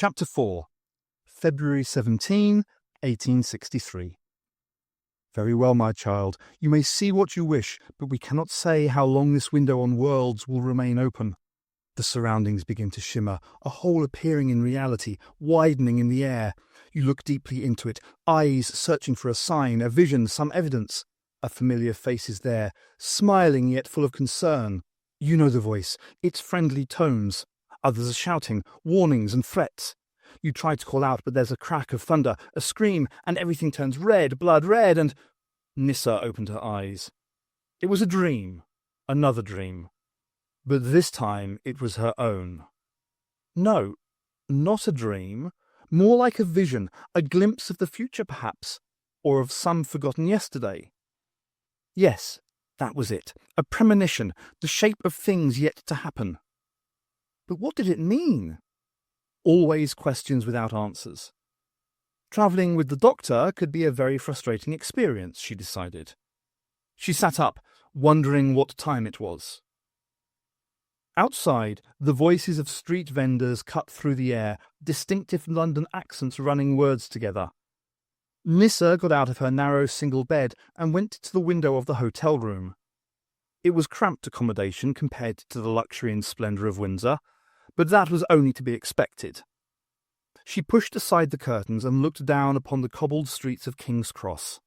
Chapter 4, February 17, 1863. Very well, my child, you may see what you wish, but we cannot say how long this window on worlds will remain open. The surroundings begin to shimmer, a hole appearing in reality, widening in the air. You look deeply into it, eyes searching for a sign, a vision, some evidence. A familiar face is there, smiling yet full of concern. You know the voice, its friendly tones. Others are shouting, warnings and threats. You try to call out, but there's a crack of thunder, a scream, and everything turns red, blood red, and... Nissa opened her eyes. It was a dream, another dream. But this time it was her own. No, not a dream, more like a vision, a glimpse of the future perhaps, or of some forgotten yesterday. Yes, that was it, a premonition, the shape of things yet to happen. But what did it mean? Always questions without answers. Travelling with the doctor could be a very frustrating experience, she decided. She sat up, wondering what time it was. Outside, the voices of street vendors cut through the air, distinctive London accents running words together. Nissa got out of her narrow single bed and went to the window of the hotel room. It was cramped accommodation compared to the luxury and splendour of Windsor, but that was only to be expected. She pushed aside the curtains and looked down upon the cobbled streets of King's Cross.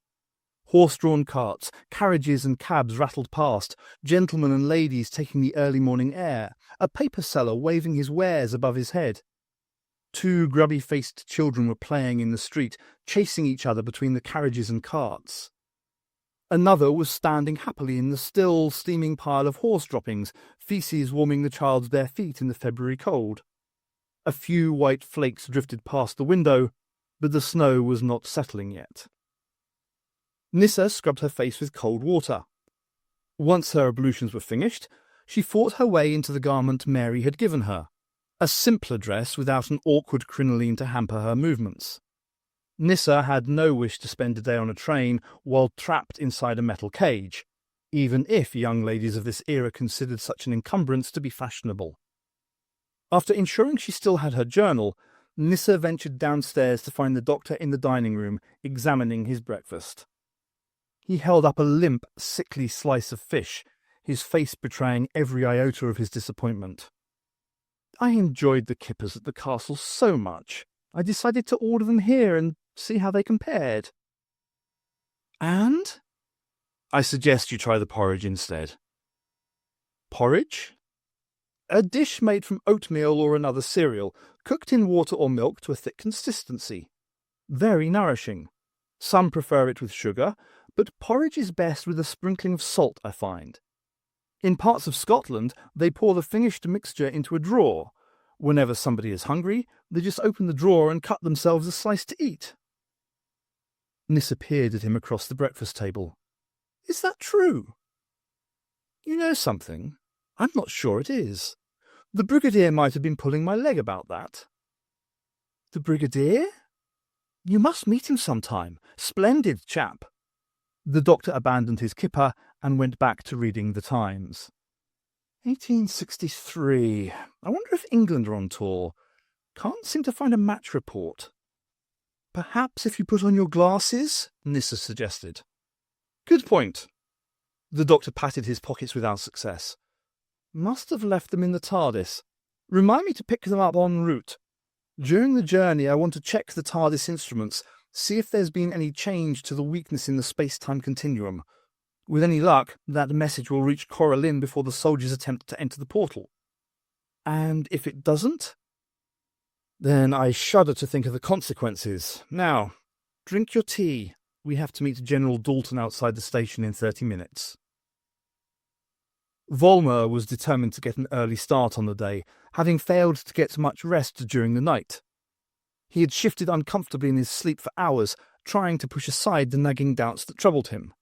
Horse-drawn carts, carriages and cabs rattled past, gentlemen and ladies taking the early morning air, a paper seller waving his wares above his head. 2 grubby-faced children were playing in the street, chasing each other between the carriages and carts. Another was standing happily in the still, steaming pile of horse droppings, feces warming the child's bare feet in the February cold. A few white flakes drifted past the window, but the snow was not settling yet. Nissa scrubbed her face with cold water. Once her ablutions were finished, she fought her way into the garment Mary had given her, a simpler dress without an awkward crinoline to hamper her movements. Nissa had no wish to spend a day on a train while trapped inside a metal cage, even if young ladies of this era considered such an encumbrance to be fashionable. After ensuring she still had her journal, Nissa ventured downstairs to find the doctor in the dining room, examining his breakfast. He held up a limp, sickly slice of fish, his face betraying every iota of his disappointment. "I enjoyed the kippers at the castle so much. I decided to order them here and see how they compared." "And?" "I suggest you try the porridge instead." "Porridge?" "A dish made from oatmeal or another cereal, cooked in water or milk to a thick consistency. Very nourishing. Some prefer it with sugar, but porridge is best with a sprinkling of salt, I find. In parts of Scotland, they pour the finished mixture into a drawer. Whenever somebody is hungry, they just open the drawer and cut themselves a slice to eat." Nissa peered at him across the breakfast table. "Is that true?" "You know something? I'm not sure it is. The Brigadier might have been pulling my leg about that." "The Brigadier? You must meet him sometime. Splendid chap." The doctor abandoned his kipper and went back to reading the Times. 1863. I wonder if England are on tour. Can't seem to find a match report. "Perhaps if you put on your glasses," Nissa suggested. "Good point." The doctor patted his pockets without success. "Must have left them in the TARDIS. Remind me to pick them up en route. During the journey I want to check the TARDIS instruments, see if there's been any change to the weakness in the space-time continuum. With any luck, that message will reach Cora Lynn before the soldiers attempt to enter the portal. And if it doesn't? Then I shudder to think of the consequences. Now, drink your tea. We have to meet General Dalton outside the station in 30 minutes. Volmer was determined to get an early start on the day, having failed to get much rest during the night. He had shifted uncomfortably in his sleep for hours, trying to push aside the nagging doubts that troubled him.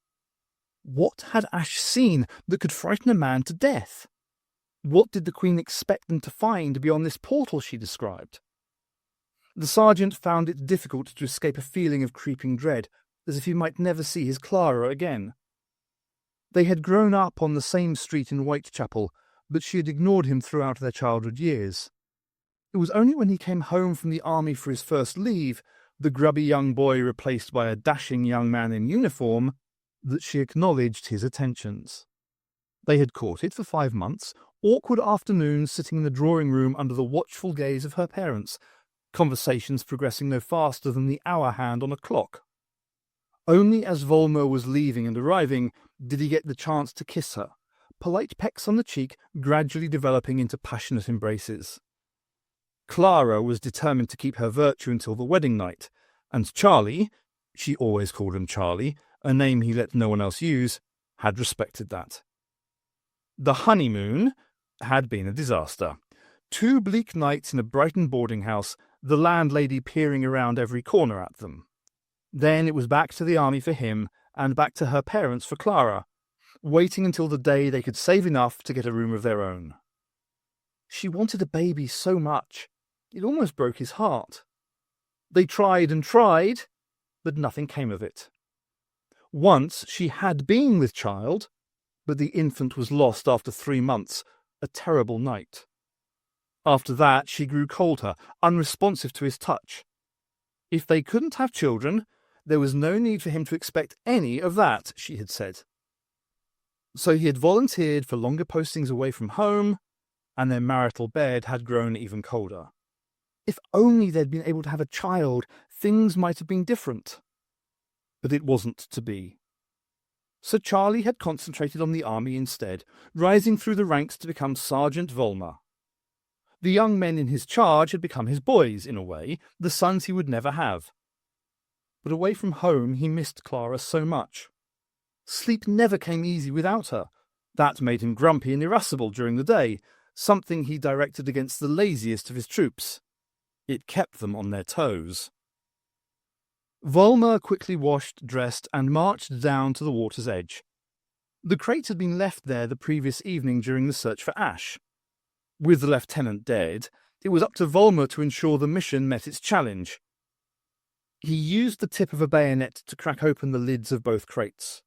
What had Ash seen that could frighten a man to death? What did the Queen expect them to find beyond this portal she described? The sergeant found it difficult to escape a feeling of creeping dread, as if he might never see his Clara again. They had grown up on the same street in Whitechapel, but she had ignored him throughout their childhood years. It was only when he came home from the army for his first leave, the grubby young boy replaced by a dashing young man in uniform, that she acknowledged his attentions. They had courted for 5 months, awkward afternoons sitting in the drawing room under the watchful gaze of her parents, conversations progressing no faster than the hour hand on a clock. Only as Volmer was leaving and arriving did he get the chance to kiss her, polite pecks on the cheek gradually developing into passionate embraces. Clara was determined to keep her virtue until the wedding night, and Charlie, she always called him Charlie, a name he let no one else use, had respected that. The honeymoon had been a disaster. 2 bleak nights in a Brighton boarding house, the landlady peering around every corner at them. Then it was back to the army for him, and back to her parents for Clara, waiting until the day they could save enough to get a room of their own. She wanted a baby so much, it almost broke his heart. They tried and tried, but nothing came of it. Once she had been with child, but the infant was lost after 3 months, a terrible night. After that, she grew colder, unresponsive to his touch. If they couldn't have children, there was no need for him to expect any of that, she had said. So he had volunteered for longer postings away from home, and their marital bed had grown even colder. If only they'd been able to have a child, things might have been different. But it wasn't to be. So Charlie had concentrated on the army instead, rising through the ranks to become Sergeant Volmer. The young men in his charge had become his boys, in a way, the sons he would never have. But away from home he missed Clara so much. Sleep never came easy without her. That made him grumpy and irascible during the day, something he directed against the laziest of his troops. It kept them on their toes. Volmer quickly washed, dressed, and marched down to the water's edge. The crate had been left there the previous evening during the search for Ash. With the lieutenant dead, it was up to Volmer to ensure the mission met its challenge. He used the tip of a bayonet to crack open the lids of both crates.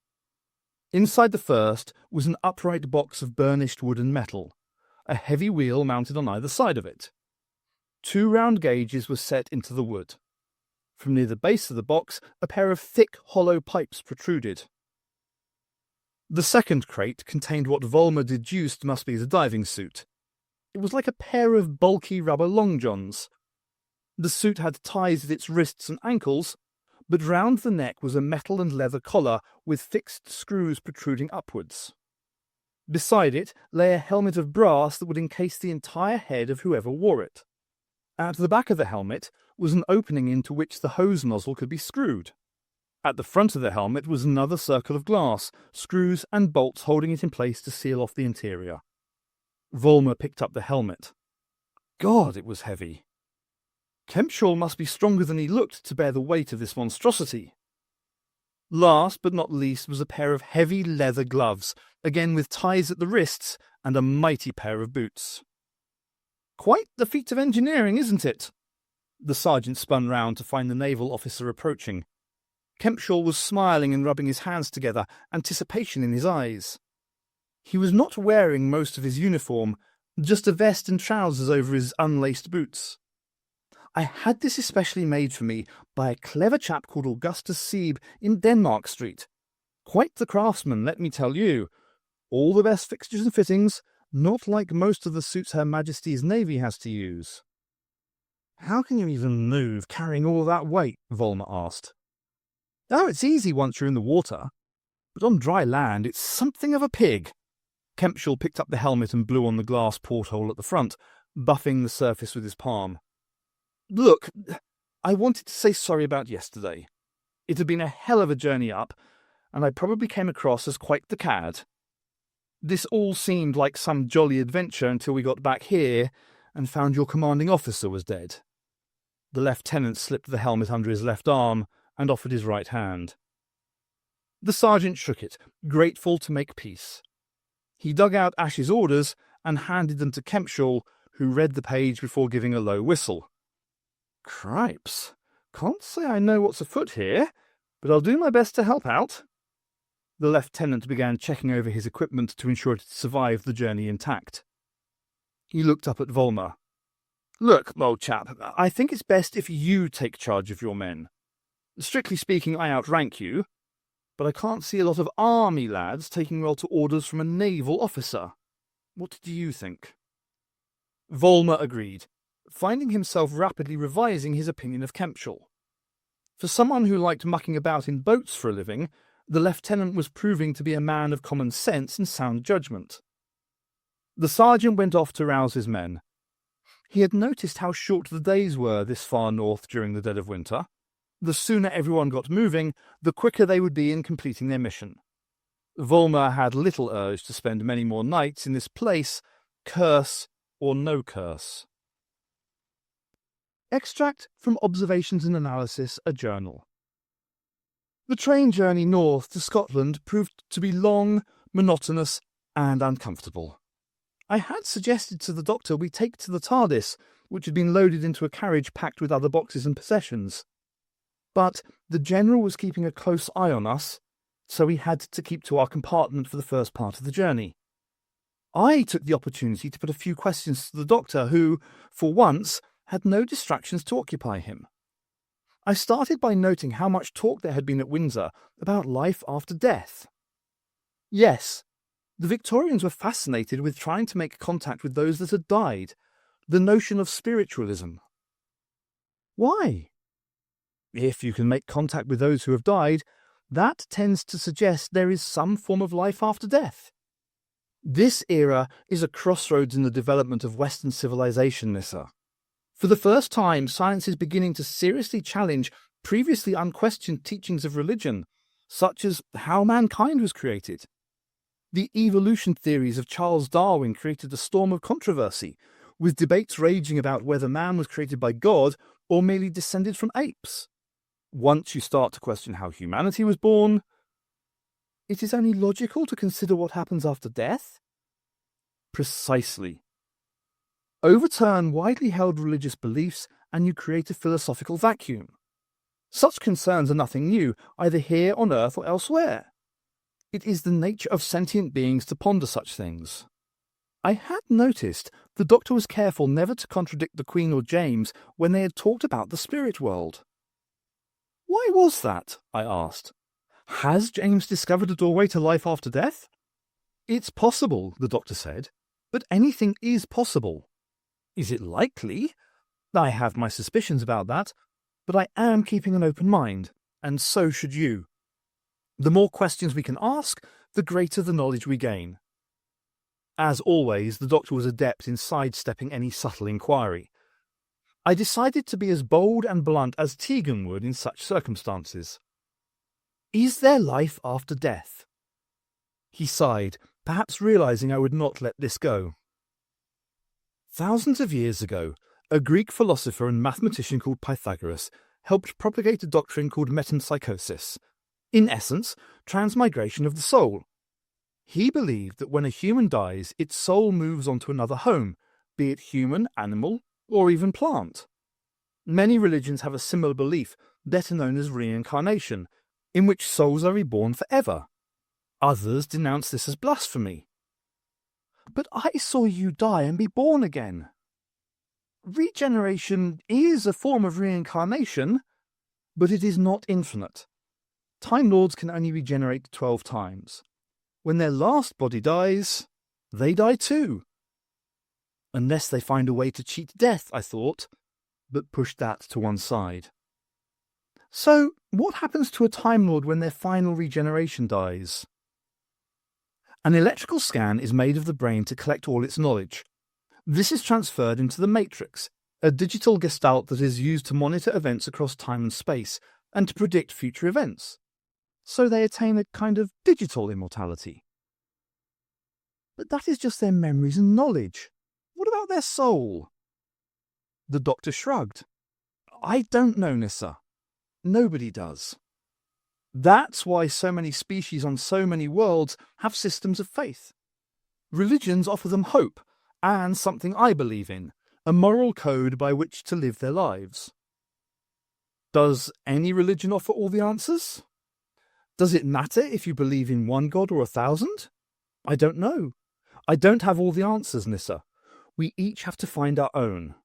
Inside the first was an upright box of burnished wood and metal, a heavy wheel mounted on either side of it. 2 round gauges were set into the wood. From near the base of the box, a pair of thick, hollow pipes protruded. The second crate contained what Volmer deduced must be the diving suit. It was like a pair of bulky rubber long johns. The suit had ties at its wrists and ankles, but round the neck was a metal and leather collar with fixed screws protruding upwards. Beside it lay a helmet of brass that would encase the entire head of whoever wore it. At the back of the helmet was an opening into which the hose nozzle could be screwed. At the front of the helmet was another circle of glass, screws and bolts holding it in place to seal off the interior. Volmer picked up the helmet. God, it was heavy. Kempshall must be stronger than he looked to bear the weight of this monstrosity. Last but not least was a pair of heavy leather gloves, again with ties at the wrists, and a mighty pair of boots. Quite the feat of engineering, isn't it? The sergeant spun round to find the naval officer approaching. Kempshall was smiling and rubbing his hands together, anticipation in his eyes. He was not wearing most of his uniform, just a vest and trousers over his unlaced boots. I had this especially made for me by a clever chap called Augustus Sieb in Denmark Street. Quite the craftsman, let me tell you. All the best fixtures and fittings, not like most of the suits Her Majesty's Navy has to use. How can you even move carrying all that weight? Volmer asked. Oh, it's easy once you're in the water, but on dry land it's something of a pig. Kempshall picked up the helmet and blew on the glass porthole at the front, buffing the surface with his palm. Look, I wanted to say sorry about yesterday. It had been a hell of a journey up, and I probably came across as quite the cad. This all seemed like some jolly adventure until we got back here and found your commanding officer was dead. The lieutenant slipped the helmet under his left arm and offered his right hand. The sergeant shook it, grateful to make peace. He dug out Ash's orders and handed them to Kempshall, who read the page before giving a low whistle. Cripes, can't say I know what's afoot here, but I'll do my best to help out. The lieutenant began checking over his equipment to ensure it had survived the journey intact. He looked up at Volmer. Look, old chap, I think it's best if you take charge of your men. Strictly speaking, I outrank you, but I can't see a lot of army lads taking well to orders from a naval officer. What do you think? Volmer agreed, finding himself rapidly revising his opinion of Kempshall. For someone who liked mucking about in boats for a living, the lieutenant was proving to be a man of common sense and sound judgment. The sergeant went off to rouse his men. He had noticed how short the days were this far north during the dead of winter. The sooner everyone got moving, the quicker they would be in completing their mission. Volmer had little urge to spend many more nights in this place, curse or no curse. Extract from Observations and Analysis, a journal. The train journey north to Scotland proved to be long, monotonous, and uncomfortable. I had suggested to the doctor we take to the TARDIS, which had been loaded into a carriage packed with other boxes and possessions. But the General was keeping a close eye on us, so we had to keep to our compartment for the first part of the journey. I took the opportunity to put a few questions to the doctor who, for once, had no distractions to occupy him. I started by noting how much talk there had been at Windsor about life after death. Yes, the Victorians were fascinated with trying to make contact with those that had died, the notion of spiritualism. Why? If you can make contact with those who have died, that tends to suggest there is some form of life after death. This era is a crossroads in the development of Western civilization, Nissa. For the first time, science is beginning to seriously challenge previously unquestioned teachings of religion, such as how mankind was created. The evolution theories of Charles Darwin created a storm of controversy, with debates raging about whether man was created by God or merely descended from apes. Once you start to question how humanity was born, it is only logical to consider what happens after death? Precisely. Overturn widely held religious beliefs and you create a philosophical vacuum. Such concerns are nothing new, either here on Earth or elsewhere. It is the nature of sentient beings to ponder such things. I had noticed the Doctor was careful never to contradict the Queen or James when they had talked about the spirit world. Why was that? I asked. Has James discovered a doorway to life after death? It's possible, the Doctor said, but anything is possible. Is it likely? I have my suspicions about that, but I am keeping an open mind, and so should you. The more questions we can ask, the greater the knowledge we gain. As always, the Doctor was adept in sidestepping any subtle inquiry. I decided to be as bold and blunt as Tegan would in such circumstances. Is there life after death? He sighed, perhaps realizing I would not let this go. Thousands of years ago, a Greek philosopher and mathematician called Pythagoras helped propagate a doctrine called metempsychosis, in essence, transmigration of the soul. He believed that when a human dies, its soul moves on to another home, be it human, animal, or even plant. Many religions have a similar belief, better known as reincarnation, in which souls are reborn forever. Others denounce this as blasphemy. But I saw you die and be born again. Regeneration is a form of reincarnation, but it is not infinite. Time Lords can only regenerate 12 times. When their last body dies, they die too. Unless they find a way to cheat death, I thought, but pushed that to one side. So, what happens to a Time Lord when their final regeneration dies? An electrical scan is made of the brain to collect all its knowledge. This is transferred into the matrix, a digital gestalt that is used to monitor events across time and space, and to predict future events. So they attain a kind of digital immortality. But that is just their memories and knowledge. What about their soul? The Doctor shrugged. I don't know, Nissa. Nobody does. That's why so many species on so many worlds have systems of faith. Religions offer them hope, and something I believe in, a moral code by which to live their lives. Does any religion offer all the answers? Does it matter if you believe in one God or 1,000? I don't know. I don't have all the answers, Nissa. We each have to find our own.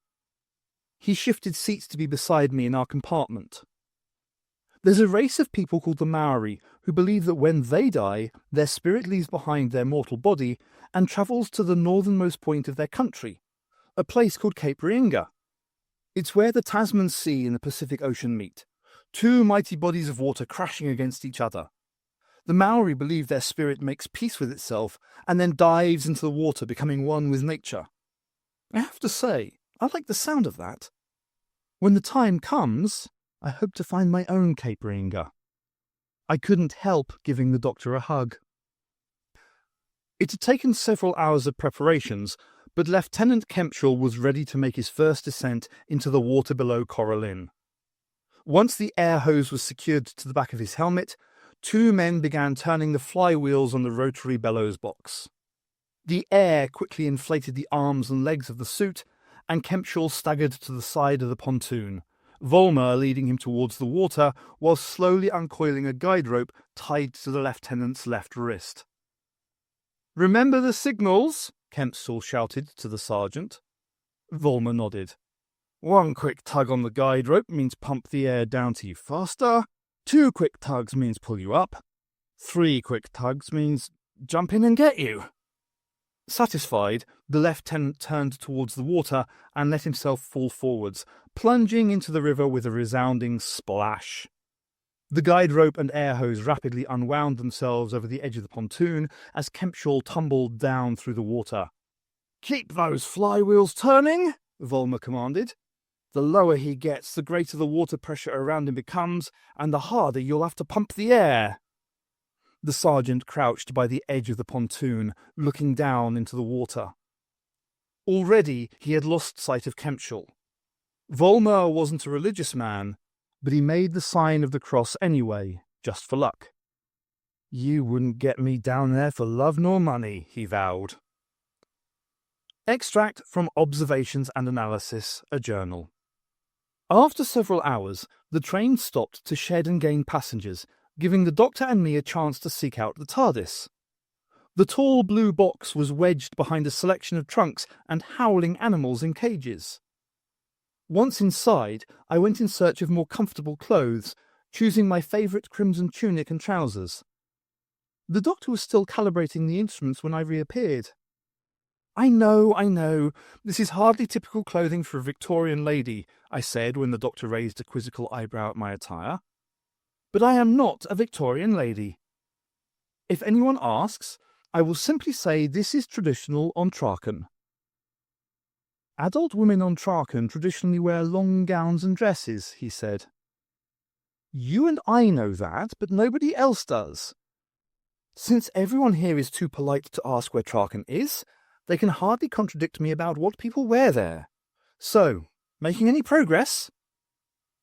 He shifted seats to be beside me in our compartment. There's a race of people called the Maori who believe that when they die, their spirit leaves behind their mortal body and travels to the northernmost point of their country, a place called Cape Reinga. It's where the Tasman Sea and the Pacific Ocean meet, two mighty bodies of water crashing against each other. The Maori believe their spirit makes peace with itself and then dives into the water, becoming one with nature. I have to say, I like the sound of that. When the time comes, I hope to find my own Cape Reinga. I couldn't help giving the doctor a hug. It had taken several hours of preparations, but Lieutenant Kempshall was ready to make his first descent into the water below Coralline. Once the air hose was secured to the back of his helmet, two men began turning the flywheels on the rotary bellows box. The air quickly inflated the arms and legs of the suit, and Kempshall staggered to the side of the pontoon, Volmer leading him towards the water while slowly uncoiling a guide rope tied to the lieutenant's left wrist. "Remember the signals?" Kempshall shouted to the sergeant. Volmer nodded. "One quick tug on the guide rope means pump the air down to you faster. 2 quick tugs means pull you up. 3 quick tugs means jump in and get you." Satisfied, the lieutenant turned towards the water and let himself fall forwards, plunging into the river with a resounding splash. The guide rope and air hose rapidly unwound themselves over the edge of the pontoon as Kempshall tumbled down through the water. "Keep those flywheels turning," Volmer commanded. "The lower he gets, the greater the water pressure around him becomes, and the harder you'll have to pump the air." The sergeant crouched by the edge of the pontoon, looking down into the water. Already he had lost sight of Kempshall. Volmer wasn't a religious man, but he made the sign of the cross anyway, just for luck. "You wouldn't get me down there for love nor money," he vowed. Extract from Observations and Analysis, a journal. After several hours, the train stopped to shed and gain passengers, giving the doctor and me a chance to seek out the TARDIS. The tall blue box was wedged behind a selection of trunks and howling animals in cages. Once inside, I went in search of more comfortable clothes, choosing my favourite crimson tunic and trousers. The doctor was still calibrating the instruments when I reappeared. I know, this is hardly typical clothing for a Victorian lady," I said when the doctor raised a quizzical eyebrow at my attire. "But I am not a Victorian lady. If anyone asks, I will simply say this is traditional on Traken." "Adult women on Traken traditionally wear long gowns and dresses," he said. "You and I know that, but nobody else does. Since everyone here is too polite to ask where Traken is, they can hardly contradict me about what people wear there. So, making any progress?"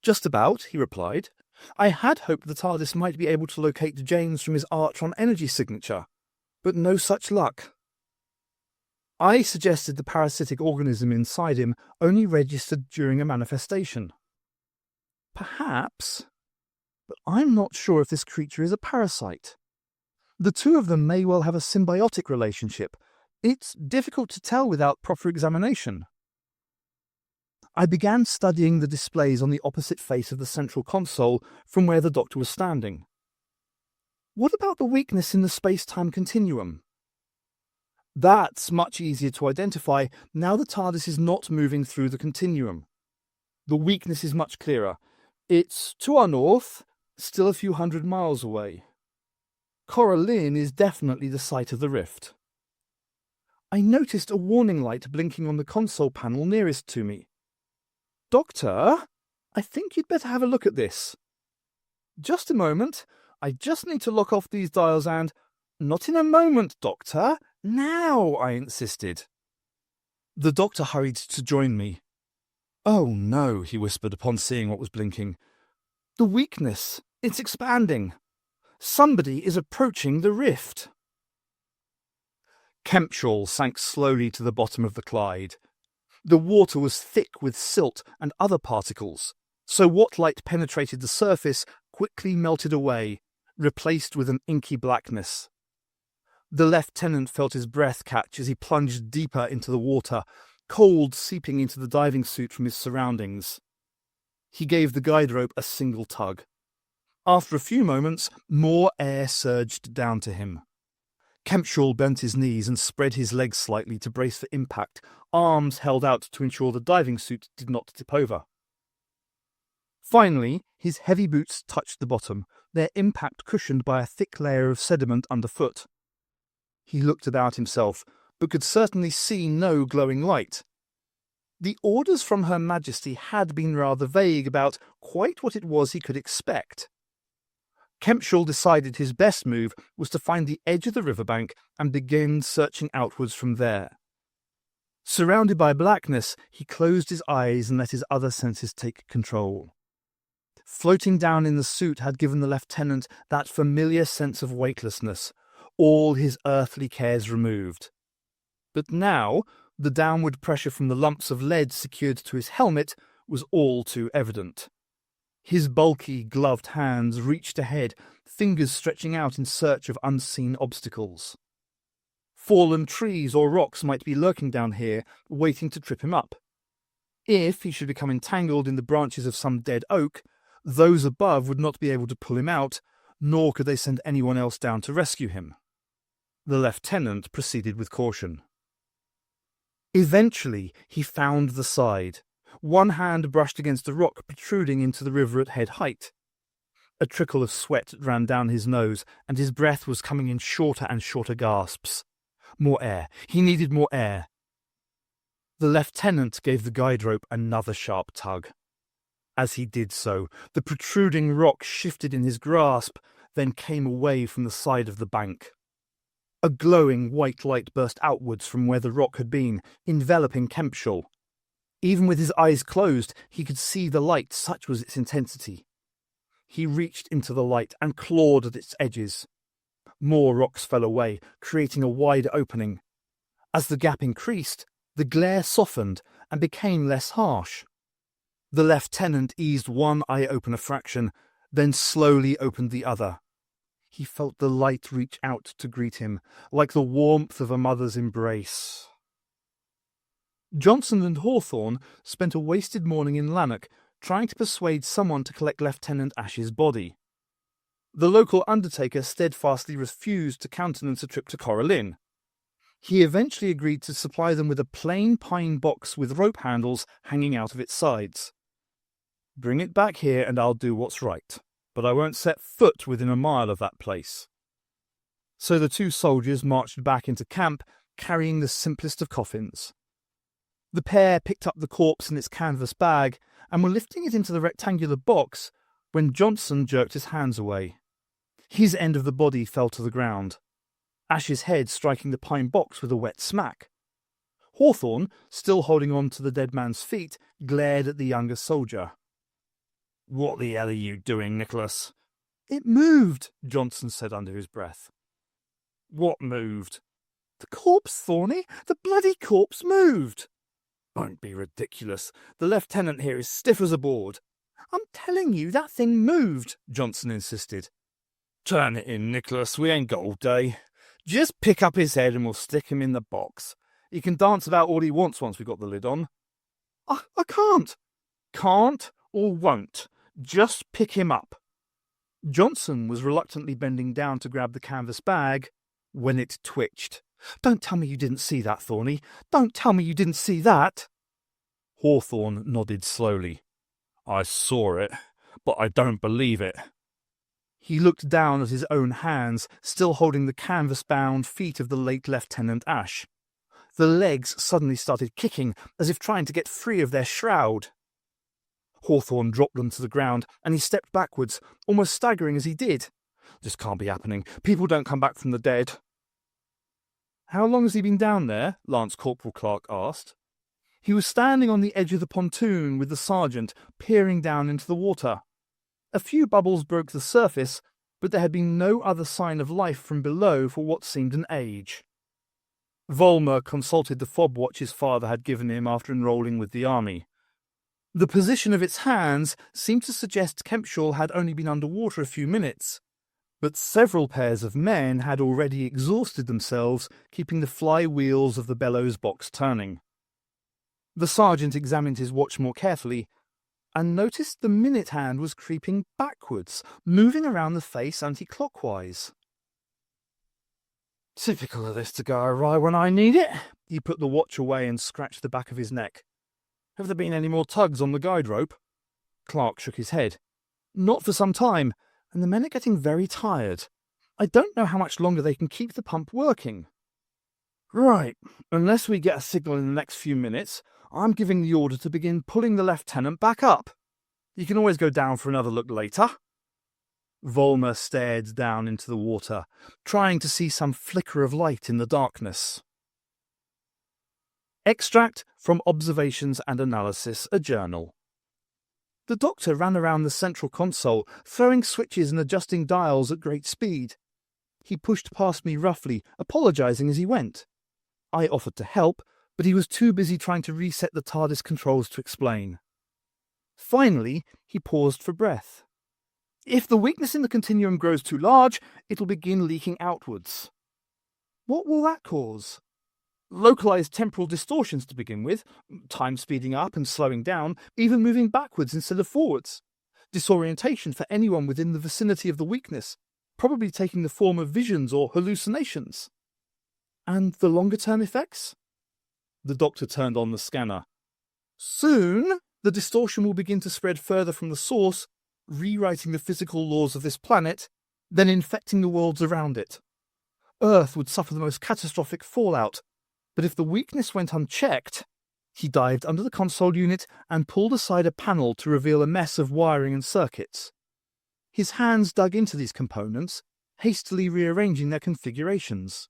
"Just about," he replied. "I had hoped the TARDIS might be able to locate James from his Artron energy signature, but no such luck." I suggested the parasitic organism inside him only registered during a manifestation. Perhaps, but I'm not sure if this creature is a parasite. The two of them may well have a symbiotic relationship. It's difficult to tell without proper examination. I began studying the displays on the opposite face of the central console from where the doctor was standing. What about the weakness in the space-time continuum? That's much easier to identify now the TARDIS is not moving through the continuum. The weakness is much clearer. It's to our north, still a few hundred miles away. Coralline is definitely the site of the rift. I noticed a warning light blinking on the console panel nearest to me. "Doctor, I think you'd better have a look at this." "Just a moment. I just need to lock off these dials and—" "Not in a moment, Doctor. Now," I insisted. The doctor hurried to join me. "Oh no," he whispered upon seeing what was blinking. "The weakness. It's expanding. Somebody is approaching the rift." Kempshall sank slowly to the bottom of the Clyde. The water was thick with silt and other particles, so what light penetrated the surface quickly melted away, replaced with an inky blackness. The lieutenant felt his breath catch as he plunged deeper into the water, cold seeping into the diving suit from his surroundings. He gave the guide rope a single tug. After a few moments, more air surged down to him. Kempshall bent his knees and spread his legs slightly to brace for impact, arms held out to ensure the diving suit did not tip over. Finally, his heavy boots touched the bottom, their impact cushioned by a thick layer of sediment underfoot. He looked about himself, but could certainly see no glowing light. The orders from Her Majesty had been rather vague about quite what it was he could expect. Kempshall decided his best move was to find the edge of the riverbank and begin searching outwards from there. Surrounded by blackness, he closed his eyes and let his other senses take control. Floating down in the suit had given the lieutenant that familiar sense of weightlessness, all his earthly cares removed. But now, the downward pressure from the lumps of lead secured to his helmet was all too evident. His bulky, gloved hands reached ahead, fingers stretching out in search of unseen obstacles. Fallen trees or rocks might be lurking down here, waiting to trip him up. If he should become entangled in the branches of some dead oak, those above would not be able to pull him out, nor could they send anyone else down to rescue him. The lieutenant proceeded with caution. Eventually, he found the side. One hand brushed against a rock protruding into the river at head height. A trickle of sweat ran down his nose, and his breath was coming in shorter and shorter gasps. More air. He needed more air. The lieutenant gave the guide rope another sharp tug. As he did so, the protruding rock shifted in his grasp, then came away from the side of the bank. A glowing white light burst outwards from where the rock had been, enveloping Kempshall. Even with his eyes closed, he could see the light, such was its intensity. He reached into the light and clawed at its edges. More rocks fell away, creating a wide opening. As the gap increased, the glare softened and became less harsh. The lieutenant eased one eye open a fraction, then slowly opened the other. He felt the light reach out to greet him, like the warmth of a mother's embrace. Johnson and Hawthorne spent a wasted morning in Lanark, trying to persuade someone to collect Lieutenant Ash's body. The local undertaker steadfastly refused to countenance a trip to Coralline. He eventually agreed to supply them with a plain pine box with rope handles hanging out of its sides. "Bring it back here and I'll do what's right, but I won't set foot within a mile of that place." So the two soldiers marched back into camp, carrying the simplest of coffins. The pair picked up the corpse in its canvas bag and were lifting it into the rectangular box when Johnson jerked his hands away. His end of the body fell to the ground, Ash's head striking the pine box with a wet smack. Hawthorne, still holding on to the dead man's feet, glared at the younger soldier. "What the hell are you doing, Nicholas?" "It moved," Johnson said under his breath. "What moved?" "The corpse, Thorny. The bloody corpse moved." "Don't be ridiculous. The lieutenant here is stiff as a board." "I'm telling you, that thing moved," Johnson insisted. "Turn it in, Nicholas. We ain't got all day. Just pick up his head and we'll stick him in the box. He can dance about all he wants once we've got the lid on." I can't." "Can't or won't. Just pick him up." Johnson was reluctantly bending down to grab the canvas bag when it twitched. "Don't tell me you didn't see that, Thorny. Don't tell me you didn't see that." Hawthorne nodded slowly. "I saw it, but I don't believe it." He looked down at his own hands, still holding the canvas-bound feet of the late Lieutenant Ash. The legs suddenly started kicking, as if trying to get free of their shroud. Hawthorne dropped them to the ground, and he stepped backwards, almost staggering as he did. "This can't be happening. People don't come back from the dead." "How long has he been down there?" Lance Corporal Clark asked. He was standing on the edge of the pontoon with the sergeant, peering down into the water. A few bubbles broke the surface, but there had been no other sign of life from below for what seemed an age. Volmer consulted the fob watch his father had given him after enrolling with the army. The position of its hands seemed to suggest Kempshall had only been underwater a few minutes, but several pairs of men had already exhausted themselves, keeping the flywheels of the bellows box turning. The sergeant examined his watch more carefully and noticed the minute hand was creeping backwards, moving around the face anti-clockwise. Typical of this to go awry when I need it. He put the watch away and scratched the back of his neck. Have there been any more tugs on the guide rope? Clark shook his head. Not for some time, and the men are getting very tired. I don't know how much longer they can keep the pump working. Right, unless we get a signal in the next few minutes, I'm giving the order to begin pulling the lieutenant back up. You can always go down for another look later. Volmer stared down into the water, trying to see some flicker of light in the darkness. Extract from Observations and Analysis, a journal. The doctor ran around the central console, throwing switches and adjusting dials at great speed. He pushed past me roughly, apologising as he went. I offered to help, but he was too busy trying to reset the TARDIS controls to explain. Finally, he paused for breath. If the weakness in the continuum grows too large, it'll begin leaking outwards. What will that cause? Localized temporal distortions to begin with, time speeding up and slowing down, even moving backwards instead of forwards. Disorientation for anyone within the vicinity of the weakness, probably taking the form of visions or hallucinations. And the longer-term effects? The doctor turned on the scanner. Soon, the distortion will begin to spread further from the source, rewriting the physical laws of this planet, then infecting the worlds around it. Earth would suffer the most catastrophic fallout, but if the weakness went unchecked... He dived under the console unit and pulled aside a panel to reveal a mess of wiring and circuits. His hands dug into these components, hastily rearranging their configurations.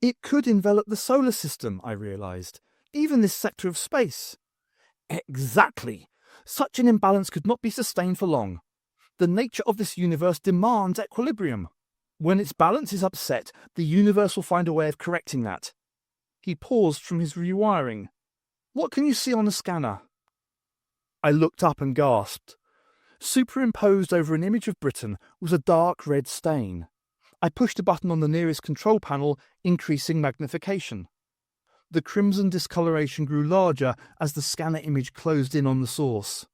It could envelop the solar system, I realized, even this sector of space. Exactly. Such an imbalance could not be sustained for long. The nature of this universe demands equilibrium. When its balance is upset, the universe will find a way of correcting that. He paused from his rewiring. What can you see on the scanner? I looked up and gasped. Superimposed over an image of Britain was a dark red stain. I pushed a button on the nearest control panel, increasing magnification. The crimson discoloration grew larger as the scanner image closed in on the source.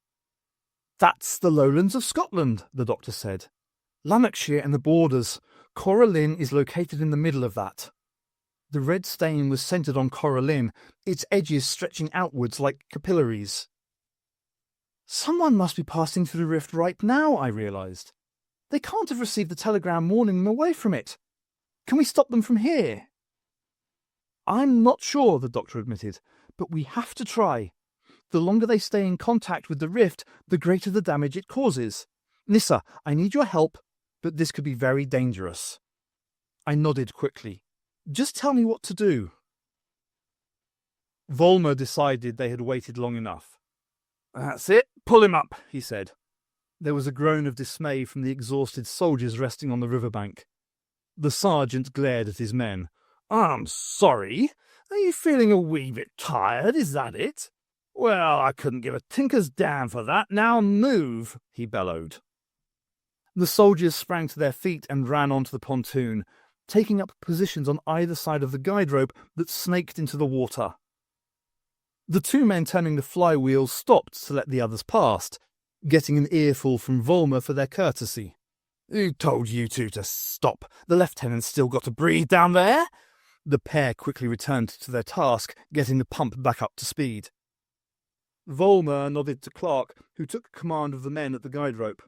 That's the lowlands of Scotland, the doctor said. Lanarkshire and the borders. Corallin is located in the middle of that. The red stain was centred on Corallin, its edges stretching outwards like capillaries. Someone must be passing through the rift right now, I realised. They can't have received the telegram warning them away from it. Can we stop them from here? I'm not sure, the doctor admitted, but we have to try. The longer they stay in contact with the rift, the greater the damage it causes. Nyssa, I need your help, but this could be very dangerous. I nodded quickly. Just tell me what to do. Volmer decided they had waited long enough. That's it, pull him up, he said. There was a groan of dismay from the exhausted soldiers resting on the riverbank. The sergeant glared at his men. I'm sorry. Are you feeling a wee bit tired, is that it? Well, I couldn't give a tinker's damn for that. Now move, he bellowed. The soldiers sprang to their feet and ran onto the pontoon, taking up positions on either side of the guide rope that snaked into the water. The two men turning the flywheel stopped to let the others past, getting an earful from Volmer for their courtesy. Who told you two to stop? The lieutenant's still got to breathe down there? The pair quickly returned to their task, getting the pump back up to speed. Volmer nodded to Clark, who took command of the men at the guide rope.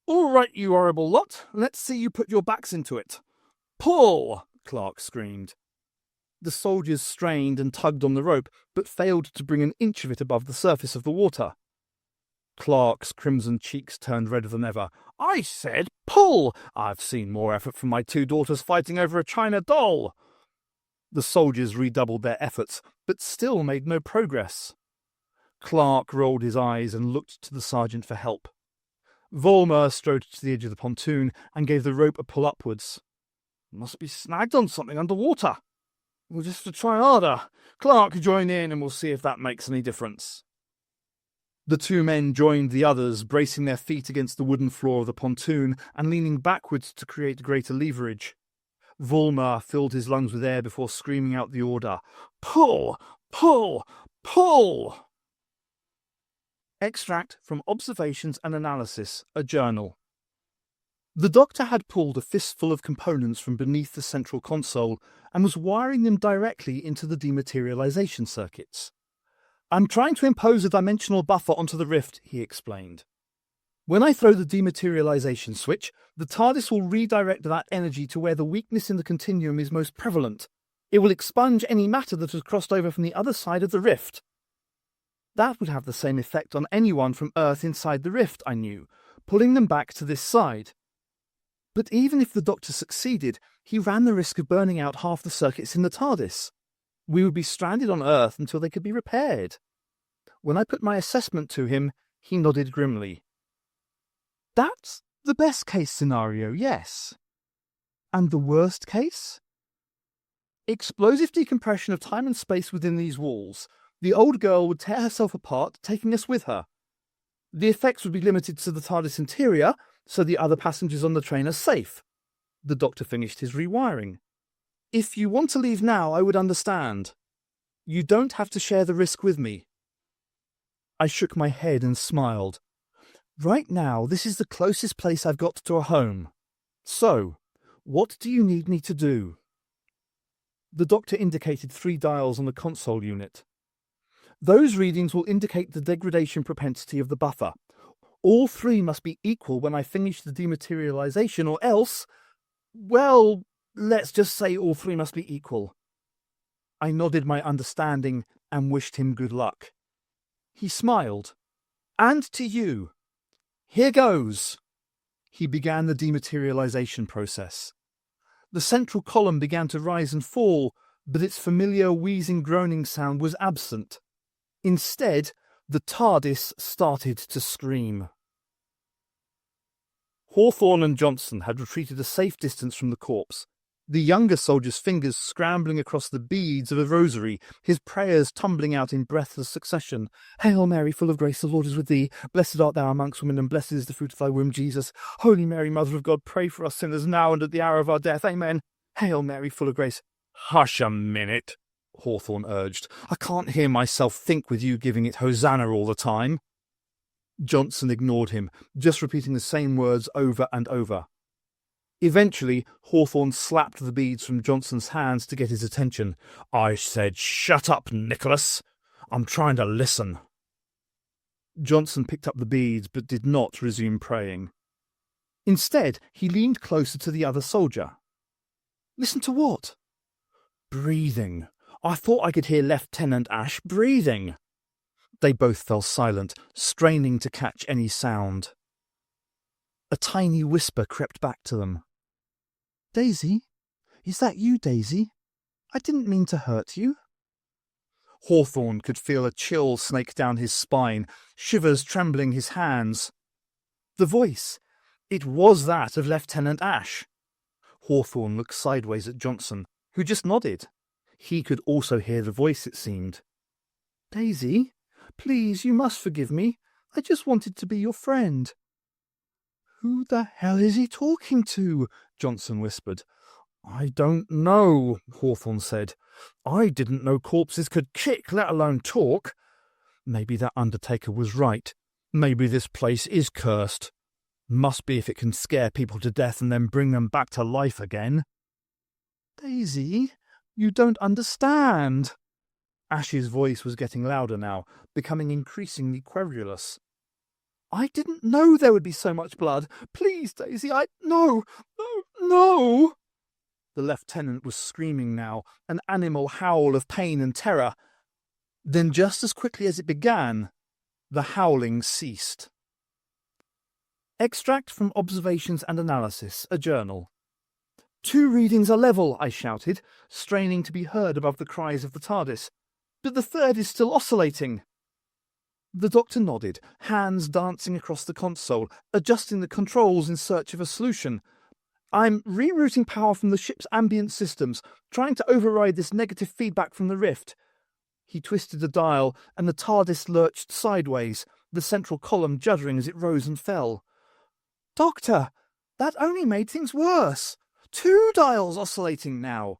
All right, you horrible lot. Let's see you put your backs into it. Pull! Clark screamed. The soldiers strained and tugged on the rope, but failed to bring an inch of it above the surface of the water. Clark's crimson cheeks turned redder than ever. I said pull! I've seen more effort from my two daughters fighting over a china doll. The soldiers redoubled their efforts, but still made no progress. Clark rolled his eyes and looked to the sergeant for help. Volmer strode to the edge of the pontoon and gave the rope a pull upwards. Must be snagged on something underwater. We'll just have to try harder. Clark, join in and we'll see if that makes any difference. The two men joined the others, bracing their feet against the wooden floor of the pontoon and leaning backwards to create greater leverage. Volmer filled his lungs with air before screaming out the order. Pull! Pull! Pull! Extract from Observations and Analysis, a journal. The doctor had pulled a fistful of components from beneath the central console and was wiring them directly into the dematerialization circuits. "I'm trying to impose a dimensional buffer onto the rift," he explained. "When I throw the dematerialization switch, the TARDIS will redirect that energy to where the weakness in the continuum is most prevalent. It will expunge any matter that has crossed over from the other side of the rift." That would have the same effect on anyone from Earth inside the rift, I knew, pulling them back to this side. But even if the doctor succeeded, he ran the risk of burning out half the circuits in the TARDIS. We would be stranded on Earth until they could be repaired. When I put my assessment to him, he nodded grimly. "That's the best case scenario, yes. And the worst case?" "Explosive decompression of time and space within these walls. The old girl would tear herself apart, taking us with her. The effects would be limited to the TARDIS interior, so the other passengers on the train are safe." The doctor finished his rewiring. "If you want to leave now, I would understand. You don't have to share the risk with me." I shook my head and smiled. "Right now, this is the closest place I've got to a home. So, what do you need me to do?" The doctor indicated 3 dials on the console unit. "Those readings will indicate the degradation propensity of the buffer. All 3 must be equal when I finish the dematerialization, or else, well, let's just say all 3 must be equal." I nodded my understanding and wished him good luck. He smiled. "And to you. Here goes." He began the dematerialization process. The central column began to rise and fall, but its familiar wheezing groaning sound was absent. Instead, the TARDIS started to scream. Hawthorne and Johnson had retreated a safe distance from the corpse, the younger soldier's fingers scrambling across the beads of a rosary, his prayers tumbling out in breathless succession. "Hail Mary, full of grace, the Lord is with thee. Blessed art thou amongst women, and blessed is the fruit of thy womb, Jesus. Holy Mary, Mother of God, pray for us sinners now and at the hour of our death. Amen. Hail Mary, full of grace." "Hush a minute," Hawthorne urged. "I can't hear myself think with you giving it Hosanna all the time." Johnson ignored him, just repeating the same words over and over. Eventually, Hawthorne slapped the beads from Johnson's hands to get his attention. "I said, shut up, Nicholas. I'm trying to listen." Johnson picked up the beads but did not resume praying. Instead, he leaned closer to the other soldier. "Listen to what?" "Breathing. I thought I could hear Lieutenant Ash breathing." They both fell silent, straining to catch any sound. A tiny whisper crept back to them. "Daisy? Is that you, Daisy? I didn't mean to hurt you." Hawthorne could feel a chill snake down his spine, shivers trembling his hands. The voice. It was that of Lieutenant Ash. Hawthorne looked sideways at Johnson, who just nodded. He could also hear the voice, it seemed. "Daisy, please, you must forgive me. I just wanted to be your friend." "Who the hell is he talking to?" Johnson whispered. "I don't know," Hawthorne said. "I didn't know corpses could kick, let alone talk. Maybe that undertaker was right. Maybe this place is cursed. Must be if it can scare people to death and then bring them back to life again." "Daisy, you don't understand." Ash's voice was getting louder now, becoming increasingly querulous. "I didn't know there would be so much blood. Please, Daisy, No! The lieutenant was screaming now, an animal howl of pain and terror. Then just as quickly as it began, the howling ceased. Extract from Observations and Analysis, a journal. 2 readings are level, I shouted, straining to be heard above the cries of the TARDIS. "But the 3rd is still oscillating." The doctor nodded, hands dancing across the console, adjusting the controls in search of a solution. "I'm rerouting power from the ship's ambient systems, trying to override this negative feedback from the rift." He twisted the dial, and the TARDIS lurched sideways, the central column juddering as it rose and fell. "Doctor, that only made things worse. 2 dials oscillating now."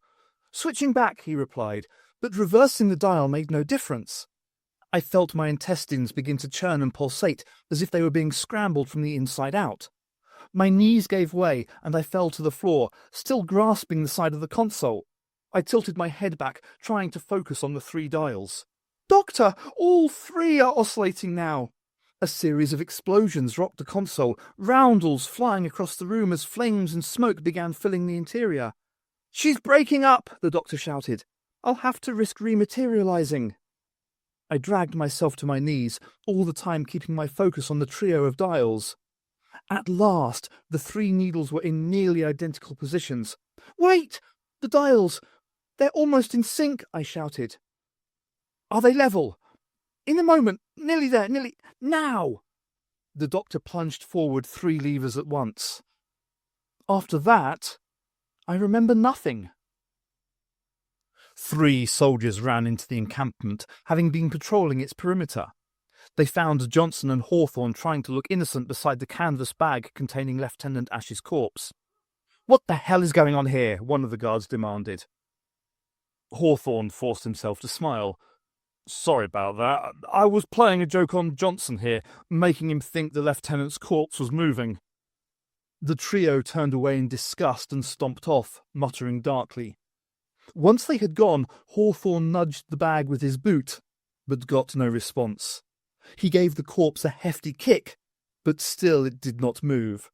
"Switching back," he replied, but reversing the dial made no difference. I felt my intestines begin to churn and pulsate as if they were being scrambled from the inside out. My knees gave way and I fell to the floor, still grasping the side of the console. I tilted my head back, trying to focus on the 3 dials. "Doctor, all 3 are oscillating now." A series of explosions rocked the console, roundels flying across the room as flames and smoke began filling the interior. "She's breaking up," the doctor shouted. "I'll have to risk rematerializing." I dragged myself to my knees, all the time keeping my focus on the trio of dials. At last, the 3 needles were in nearly identical positions. "Wait! The dials! They're almost in sync," I shouted. "Are they level?" "In a moment. Nearly there. Nearly. Now!" The doctor plunged forward 3 levers at once. After that, I remember nothing. 3 soldiers ran into the encampment, having been patrolling its perimeter. They found Johnson and Hawthorne trying to look innocent beside the canvas bag containing Lieutenant Ash's corpse. "What the hell is going on here?" one of the guards demanded. Hawthorne forced himself to smile. "Sorry about that. I was playing a joke on Johnson here, making him think the lieutenant's corpse was moving." The trio turned away in disgust and stomped off, muttering darkly. Once they had gone, Hawthorne nudged the bag with his boot, but got no response. He gave the corpse a hefty kick, but still it did not move.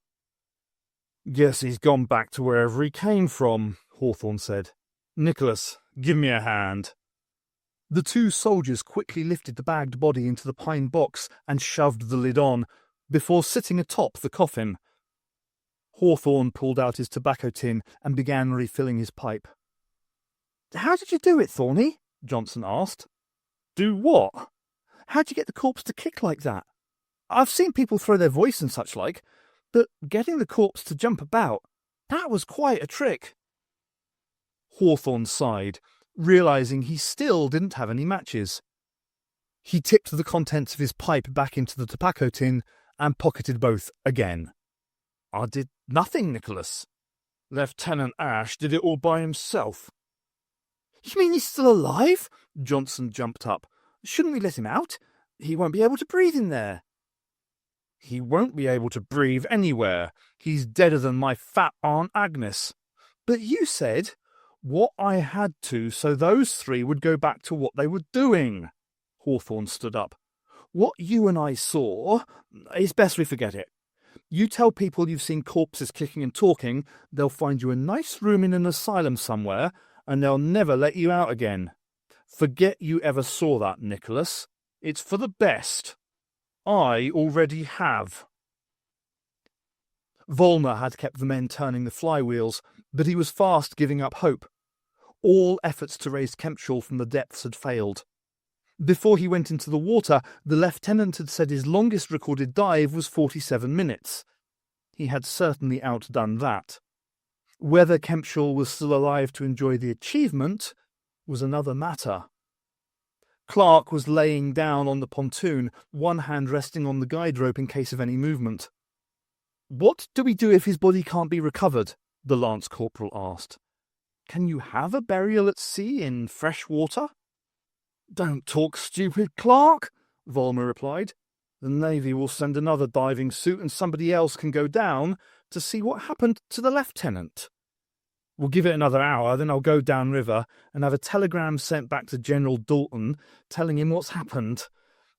"Guess he's gone back to wherever he came from," Hawthorne said. "Nicholas, give me a hand." The 2 soldiers quickly lifted the bagged body into the pine box and shoved the lid on, before sitting atop the coffin. Hawthorne pulled out his tobacco tin and began refilling his pipe. "How did you do it, Thorny?" Johnson asked. "Do what?" "How'd you get the corpse to kick like that? I've seen people throw their voice and such like, but getting the corpse to jump about, that was quite a trick." Hawthorne sighed, realizing he still didn't have any matches. He tipped the contents of his pipe back into the tobacco tin and pocketed both again. "I did nothing, Nicholas. Lieutenant Ash did it all by himself." "You mean he's still alive?" Johnson jumped up. "Shouldn't we let him out? He won't be able to breathe in there." "He won't be able to breathe anywhere. He's deader than my fat Aunt Agnes." "But you said—" "What I had to, so those 3 would go back to what they were doing." Hawthorne stood up. "What you and I saw, it's best we forget it. You tell people you've seen corpses kicking and talking, they'll find you a nice room in an asylum somewhere, and they'll never let you out again. Forget you ever saw that, Nicholas. It's for the best. I already have." Volmer had kept the men turning the flywheels, but he was fast giving up hope. All efforts to raise Kempshall from the depths had failed. Before he went into the water, the lieutenant had said his longest recorded dive was 47 minutes. He had certainly outdone that. Whether Kempshall was still alive to enjoy the achievement was another matter. Clark was laying down on the pontoon, one hand resting on the guide rope in case of any movement. "What do we do if his body can't be recovered?" the lance corporal asked. "Can you have a burial at sea in fresh water?" "Don't talk stupid, Clark," Volmer replied. "The Navy will send another diving suit and somebody else can go down to see what happened to the lieutenant. We'll give it another hour, then I'll go downriver and have a telegram sent back to General Dalton telling him what's happened.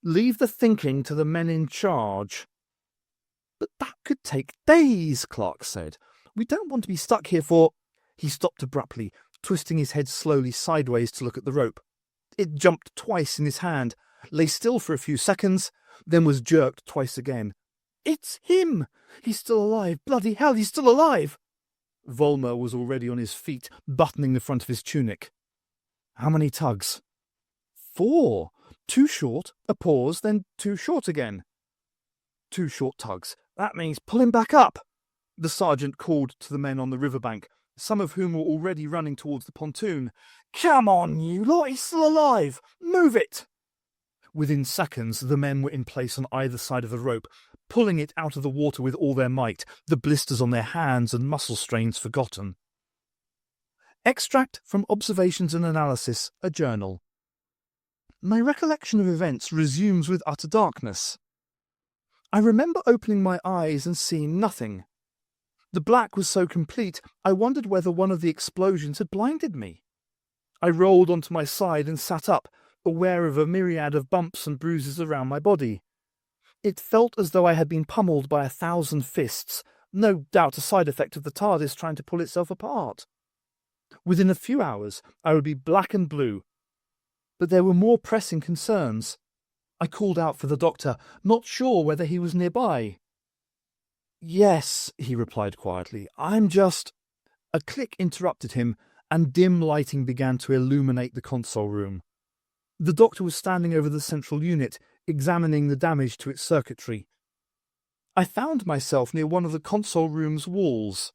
Leave the thinking to the men in charge." "But that could take days," Clark said. "We don't want to be stuck here for—" He stopped abruptly, twisting his head slowly sideways to look at the rope. It jumped twice in his hand, lay still for a few seconds, then was jerked twice again. "It's him! He's still alive! Bloody hell, he's still alive!" Volmer was already on his feet, buttoning the front of his tunic. "How many tugs?" "4. 2 short, a pause, then 2 short again." "2 short tugs. That means pull him back up." The sergeant called to the men on the riverbank, some of whom were already running towards the pontoon. "Come on, you lot, he's still alive! Move it!" Within seconds, the men were in place on either side of the rope, pulling it out of the water with all their might, the blisters on their hands and muscle strains forgotten. Extract from Observations and Analysis, a Journal. my recollection of events resumes with utter darkness. I remember opening my eyes and seeing nothing. The black was so complete, I wondered whether one of the explosions had blinded me. I rolled onto my side and sat up, aware of a myriad of bumps and bruises around my body. It felt as though I had been pummeled by 1,000 fists, no doubt a side effect of the TARDIS trying to pull itself apart. Within a few hours, I would be black and blue. But there were more pressing concerns. I called out for the doctor, not sure whether he was nearby. "Yes," he replied quietly, "I'm just—" A click interrupted him, and dim lighting began to illuminate the console room. The doctor was standing over the central unit, examining the damage to its circuitry. I found myself near one of the console room's walls.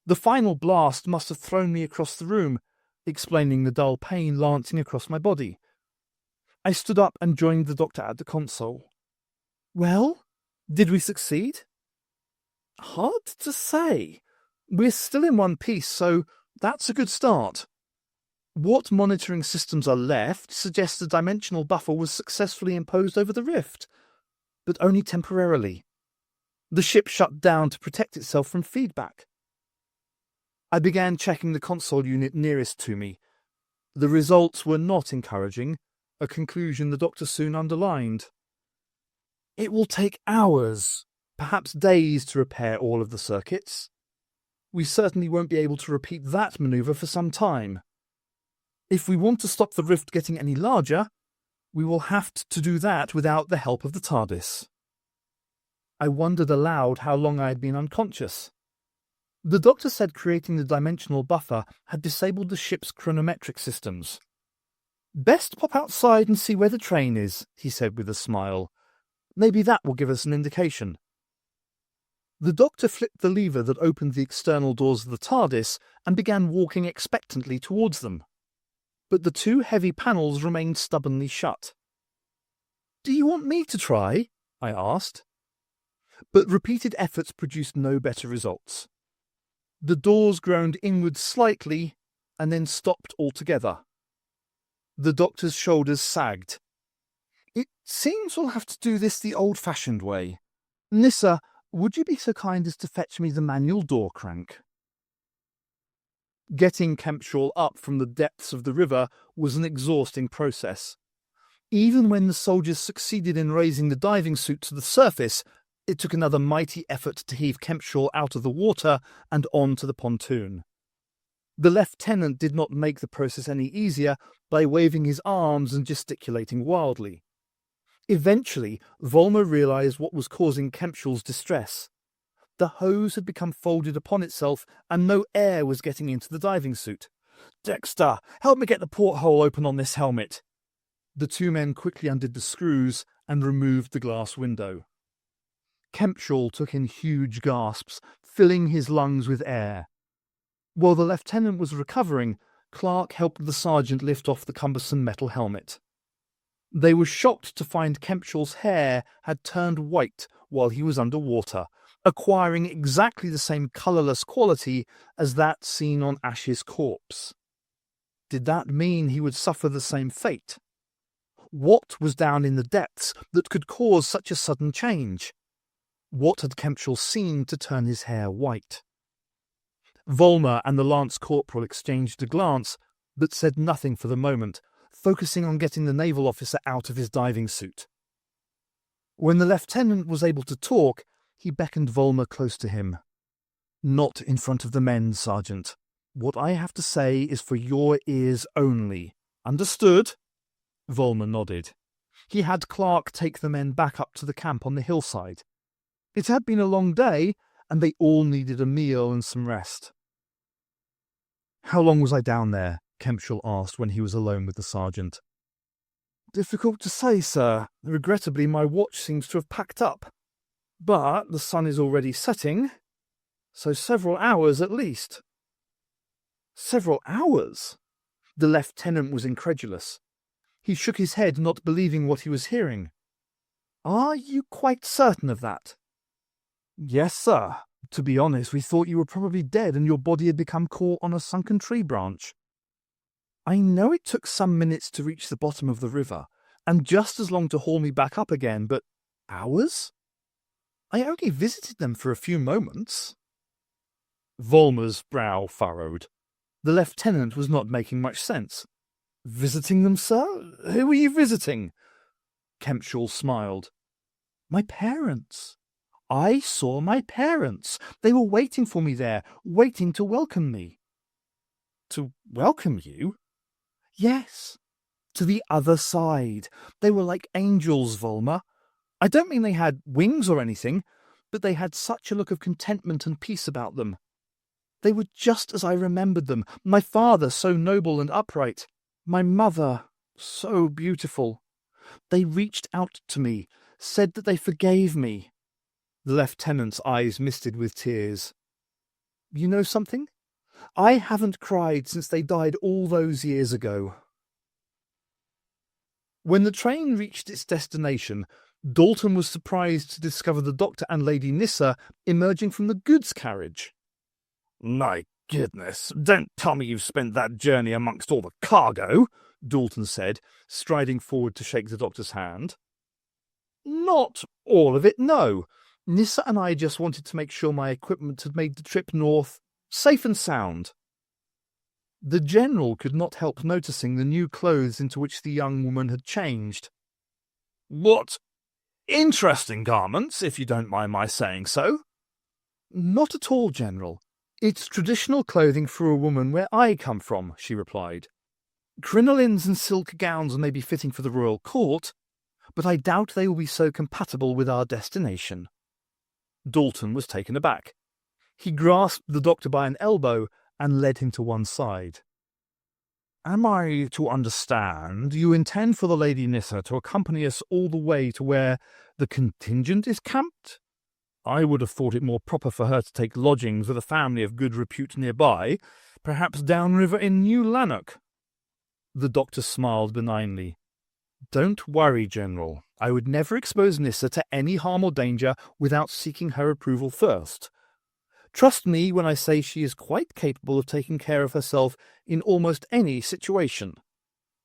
The final blast must have thrown me across the room, explaining the dull pain lancing across my body. I stood up and joined the doctor at the console. "Well, did we succeed?" "Hard to say. We're still in one piece, so that's a good start. What monitoring systems are left suggest the dimensional buffer was successfully imposed over the rift, but only temporarily. The ship shut down to protect itself from feedback." I began checking the console unit nearest to me. The results were not encouraging, a conclusion the doctor soon underlined. "It will take hours, perhaps days, to repair all of the circuits. We certainly won't be able to repeat that maneuver for some time. If we want to stop the rift getting any larger, we will have to do that without the help of the TARDIS." I wondered aloud how long I had been unconscious. The doctor said creating the dimensional buffer had disabled the ship's chronometric systems. "Best pop outside and see where the train is," he said with a smile. "Maybe that will give us an indication." The doctor flipped the lever that opened the external doors of the TARDIS and began walking expectantly towards them. But the two heavy panels remained stubbornly shut. "Do you want me to try?" I asked. But repeated efforts produced no better results. The doors groaned inward slightly and then stopped altogether. The doctor's shoulders sagged. "It seems we'll have to do this the old-fashioned way. Nyssa, would you be so kind as to fetch me the manual door crank?" Getting Kempshall up from the depths of the river was an exhausting process. Even when the soldiers succeeded in raising the diving suit to the surface, it took another mighty effort to heave Kempshall out of the water and onto the pontoon. The lieutenant did not make the process any easier by waving his arms and gesticulating wildly. Eventually, Volmer realized what was causing Kempshall's distress. The hose had become folded upon itself, and no air was getting into the diving suit. "Dexter, help me get the porthole open on this helmet." The two men quickly undid the screws and removed the glass window. Kempshall took in huge gasps, filling his lungs with air. While the lieutenant was recovering, Clark helped the sergeant lift off the cumbersome metal helmet. They were shocked to find Kempshall's hair had turned white while he was under water, acquiring exactly the same colourless quality as that seen on Ash's corpse. Did that mean he would suffer the same fate? What was down in the depths that could cause such a sudden change? What had Kempshall seen to turn his hair white? Volmer and the Lance Corporal exchanged a glance, but said nothing for the moment, focusing on getting the naval officer out of his diving suit. When the lieutenant was able to talk, he beckoned Volmer close to him. "Not in front of the men, Sergeant. What I have to say is for your ears only. Understood?" Volmer nodded. He had Clark take the men back up to the camp on the hillside. It had been a long day, and they all needed a meal and some rest. "How long was I down there?" Kempshall asked when he was alone with the sergeant. "Difficult to say, sir. Regrettably, my watch seems to have packed up. But the sun is already setting, so several hours at least." "Several hours?" The lieutenant was incredulous. He shook his head, not believing what he was hearing. "Are you quite certain of that?" "Yes, sir. To be honest, we thought you were probably dead and your body had become caught on a sunken tree branch." "I know it took some minutes to reach the bottom of the river, and just as long to haul me back up again, but hours? I only visited them for a few moments." Volmer's brow furrowed. The lieutenant was not making much sense. "Visiting them, sir? Who were you visiting?" Kempshall smiled. "My parents. I saw my parents. They were waiting for me there, waiting to welcome me." "To welcome you?" "Yes. To the other side. They were like angels, Volmer. I don't mean they had wings or anything, but they had such a look of contentment and peace about them. They were just as I remembered them. My father so noble and upright. My mother so beautiful. They reached out to me, said that they forgave me." The lieutenant's eyes misted with tears. "You know something? I haven't cried since they died all those years ago." When the train reached its destination, Dalton was surprised to discover the doctor and Lady Nissa emerging from the goods carriage. "My goodness, don't tell me you've spent that journey amongst all the cargo," Dalton said, striding forward to shake the doctor's hand. "Not all of it, no. Nissa and I just wanted to make sure my equipment had made the trip north safe and sound." The General could not help noticing the new clothes into which the young woman had changed. "What interesting garments, if you don't mind my saying so." "Not at all, General. It's traditional clothing for a woman where I come from," she replied. "Crinolines and silk gowns may be fitting for the royal court, but I doubt they will be so compatible with our destination." Dalton was taken aback. He grasped the doctor by an elbow and led him to one side. "Am I to understand you intend for the Lady Nissa to accompany us all the way to where the contingent is camped? I would have thought it more proper for her to take lodgings with a family of good repute nearby, perhaps downriver in New Lanark." The doctor smiled benignly. "Don't worry, General. I would never expose Nissa to any harm or danger without seeking her approval first. Trust me when I say she is quite capable of taking care of herself in almost any situation.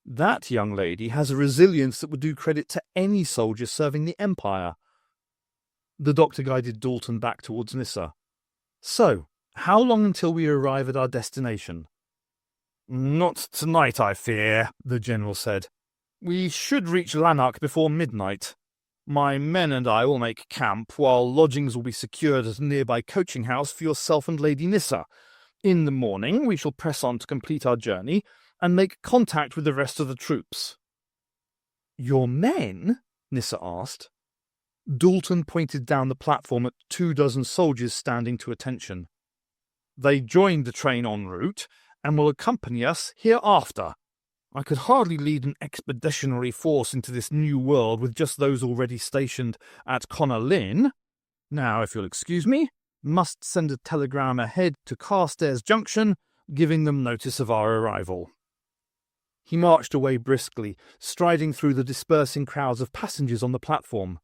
That young lady has a resilience that would do credit to any soldier serving the Empire." The doctor guided Dalton back towards Nissa. "So, how long until we arrive at our destination?" "Not tonight, I fear," the General said. "We should reach Lanark before midnight. My men and I will make camp, while lodgings will be secured at a nearby coaching house for yourself and Lady Nissa. In the morning we shall press on to complete our journey and make contact with the rest of the troops." "Your men?" Nissa asked. Dalton pointed down the platform at 24 soldiers standing to attention. "They joined the train en route and will accompany us hereafter. I could hardly lead an expeditionary force into this new world with just those already stationed at Connor Lynn. Now, if you'll excuse me, must send a telegram ahead to Carstairs Junction, giving them notice of our arrival." He marched away briskly, striding through the dispersing crowds of passengers on the platform.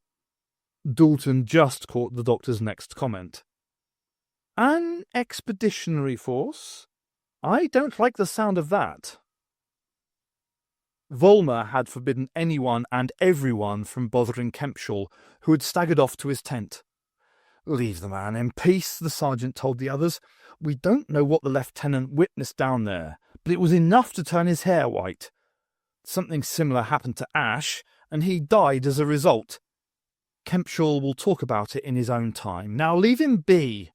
Dalton just caught the doctor's next comment. "An expeditionary force? I don't like the sound of that." Volmer had forbidden anyone and everyone from bothering Kempshall, who had staggered off to his tent. "Leave the man in peace," the sergeant told the others. "We don't know what the lieutenant witnessed down there, but it was enough to turn his hair white. Something similar happened to Ash, and he died as a result. Kempshall will talk about it in his own time. Now leave him be."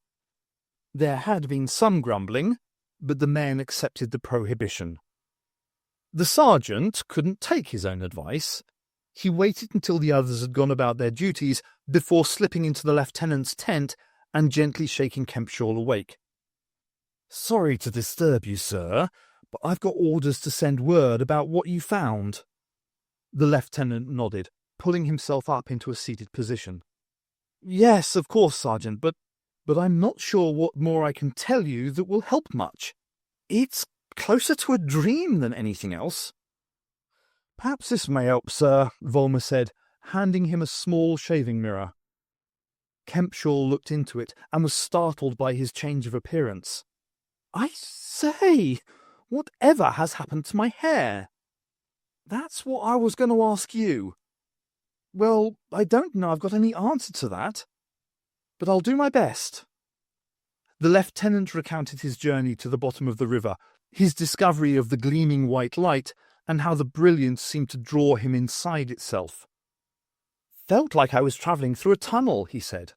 There had been some grumbling, but the men accepted the prohibition. The sergeant couldn't take his own advice. He waited until the others had gone about their duties before slipping into the lieutenant's tent and gently shaking Kempshall awake. "Sorry to disturb you, sir, but I've got orders to send word about what you found." The lieutenant nodded, pulling himself up into a seated position. "Yes, of course, Sergeant, but I'm not sure what more I can tell you that will help much. It's closer to a dream than anything else." "Perhaps this may help, sir," Volmer said, handing him a small shaving mirror. Kempshall looked into it and was startled by his change of appearance. "I say, whatever has happened to my hair?" That's what I was going to ask you. Well, I don't know I've got any answer to that, but I'll do my best. The lieutenant recounted his journey to the bottom of the river, his discovery of the gleaming white light, and how the brilliance seemed to draw him inside itself. Felt like I was travelling through a tunnel, he said.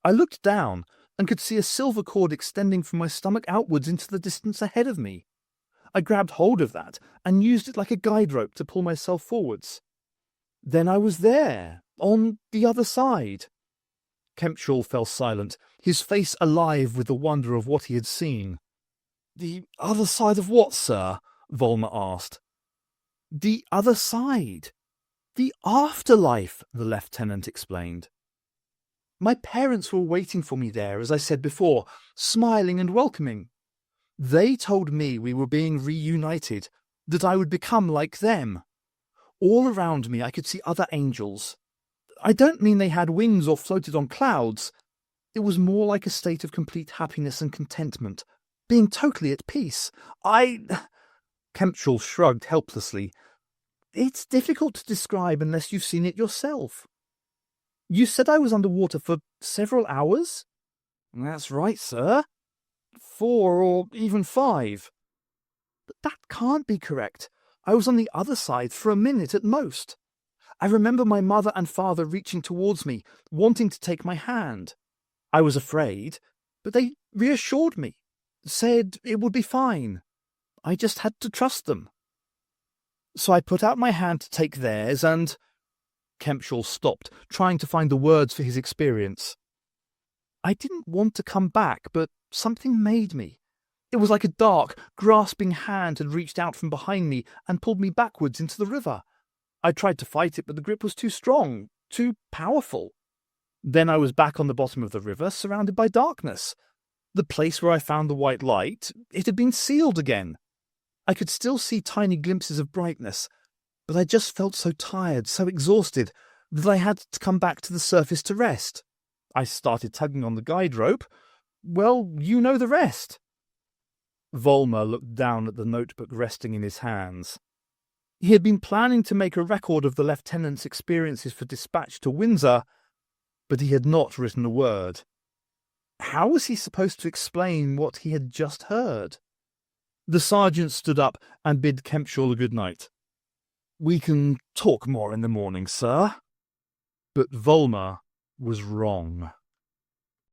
I looked down and could see a silver cord extending from my stomach outwards into the distance ahead of me. I grabbed hold of that and used it like a guide rope to pull myself forwards. Then I was there, on the other side. Kempshall fell silent, his face alive with the wonder of what he had seen. The other side of what, sir? Volmer asked. The other side. The afterlife, the lieutenant explained. My parents were waiting for me there, as I said before, smiling and welcoming. They told me we were being reunited, that I would become like them. All around me I could see other angels. I don't mean they had wings or floated on clouds. It was more like a state of complete happiness and contentment, being totally at peace. Kempshall shrugged helplessly. It's difficult to describe unless you've seen it yourself. You said I was underwater for several hours? That's right, sir. 4 or even 5. But that can't be correct. I was on the other side for a minute at most. I remember my mother and father reaching towards me, wanting to take my hand. I was afraid, but they reassured me, said it would be fine. I just had to trust them. So I put out my hand to take theirs and... Kempshall stopped, trying to find the words for his experience. I didn't want to come back, but something made me. It was like a dark, grasping hand had reached out from behind me and pulled me backwards into the river. I tried to fight it, but the grip was too strong, too powerful. Then I was back on the bottom of the river, surrounded by darkness. The place where I found the white light, it had been sealed again. I could still see tiny glimpses of brightness, but I just felt so tired, so exhausted, that I had to come back to the surface to rest. I started tugging on the guide rope. Well, you know the rest. Volmer looked down at the notebook resting in his hands. He had been planning to make a record of the lieutenant's experiences for dispatch to Windsor, but he had not written a word. How was he supposed to explain what he had just heard? The sergeant stood up and bid Kempshall a good night. We can talk more in the morning, sir. But Volmer was wrong.